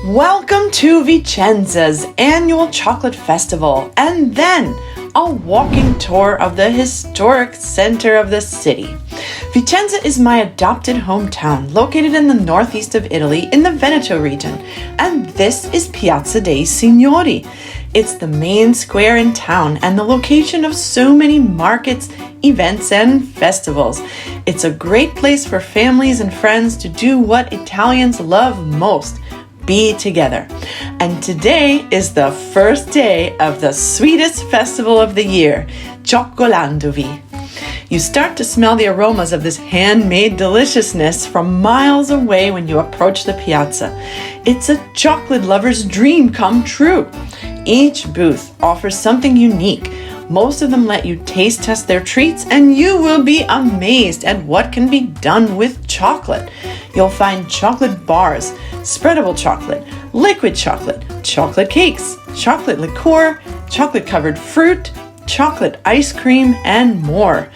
Welcome to Vicenza's annual chocolate festival and then a walking tour of the historic center of the city. Vicenza is my adopted hometown, located in the northeast of Italy in the Veneto region, and this is Piazza dei Signori. It's the main square in town and the location of so many markets, events, and festivals. It's a great place for families and friends to do what Italians love most: be together. And today is the first day of the sweetest festival of the year, CioccolandoVi. You start to smell the aromas of this handmade deliciousness from miles away when you approach the piazza. It's a chocolate lover's dream come true. Each booth offers something unique. Most of them let you taste test their treats, and you will be amazed at what can be done with chocolate. You'll find chocolate bars, spreadable chocolate, liquid chocolate, chocolate cakes, chocolate liqueur, chocolate-covered fruit, chocolate ice cream, and more.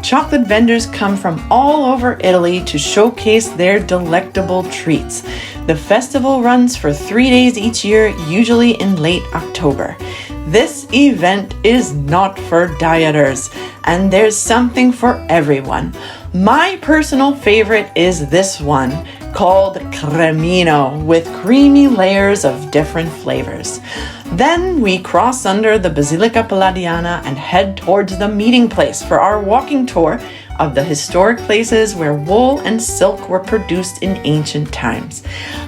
Chocolate vendors come from all over Italy to showcase their delectable treats. The festival runs for 3 days each year, usually in late October. This event is not for dieters, and there's something for everyone. My personal favorite is this one, called cremino, with creamy layers of different flavors. Then we cross under the Basilica Palladiana and head towards the meeting place for our walking tour of the historic places where wool and silk were produced in ancient times.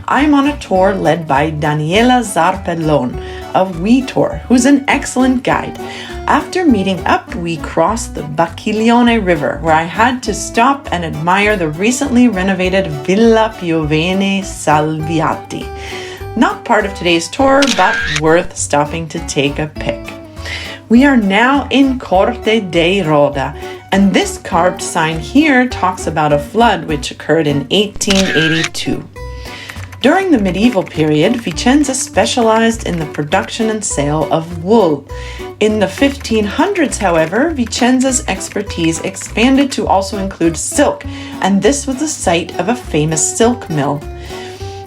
I'm on a tour led by Daniela Zarpellon of WeTour, who's an excellent guide. After meeting up, we crossed the Bacchiglione River, where I had to stop and admire the recently renovated Villa Piovene Salviati. Not part of today's tour, but worth stopping to take a pic. We are now in Corte de Roda, and this carved sign here talks about a flood which occurred in 1882. During the medieval period, Vicenza specialized in the production and sale of wool. In the 1500s, however, Vicenza's expertise expanded to also include silk, and this was the site of a famous silk mill.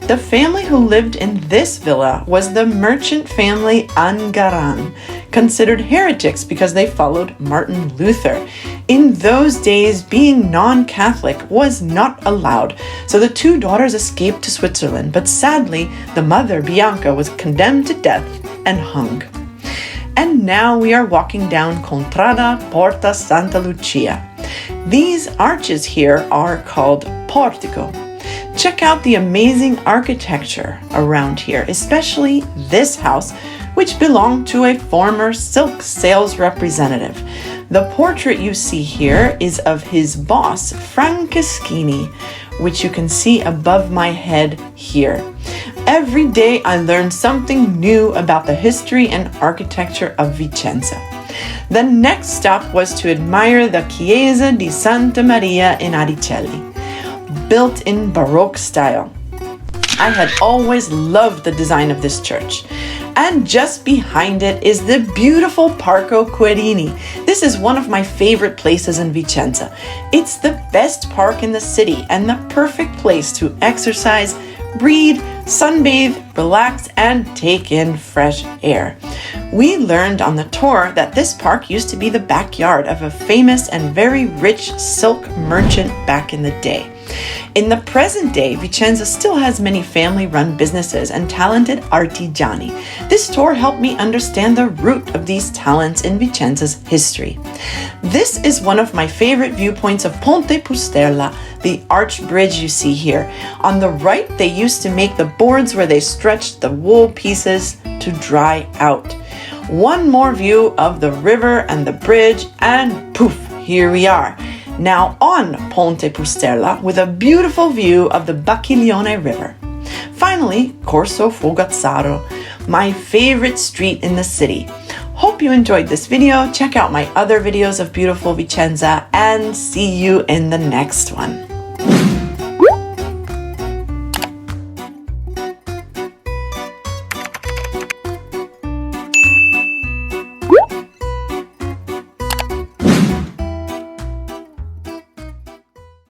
The family who lived in this villa was the merchant family Angaran, considered heretics because they followed Martin Luther. In those days, being non-Catholic was not allowed, so the two daughters escaped to Switzerland, but sadly, the mother, Bianca, was condemned to death and hung. And now we are walking down Contrada, Porta, Santa Lucia. These arches here are called portico. Check out the amazing architecture around here, especially this house, which belonged to a former silk sales representative. The portrait you see here is of his boss, Franceschini, which you can see above my head here. Every day I learn something new about the history and architecture of Vicenza. The next stop was to admire the Chiesa di Santa Maria in Aricelli, built in Baroque style. I had always loved the design of this church. And just behind it is the beautiful Parco Cuadini. This is one of my favorite places in Vicenza. It's the best park in the city and the perfect place to exercise, read, sunbathe, relax, and take in fresh air. We learned on the tour that this park used to be the backyard of a famous and very rich silk merchant back in the day. In the present day, Vicenza still has many family-run businesses and talented artigiani. This tour helped me understand the root of these talents in Vicenza's history. This is one of my favorite viewpoints of Ponte Pusterla, the arched bridge you see here. On the right, they used to make the boards where they stretched the wool pieces to dry out. One more view of the river and the bridge, and poof, here we are. Now on Ponte Pusterla with a beautiful view of the Bacchiglione River. Finally, Corso Fogazzaro, my favorite street in the city. Hope you enjoyed this video. Check out my other videos of beautiful Vicenza and see you in the next one.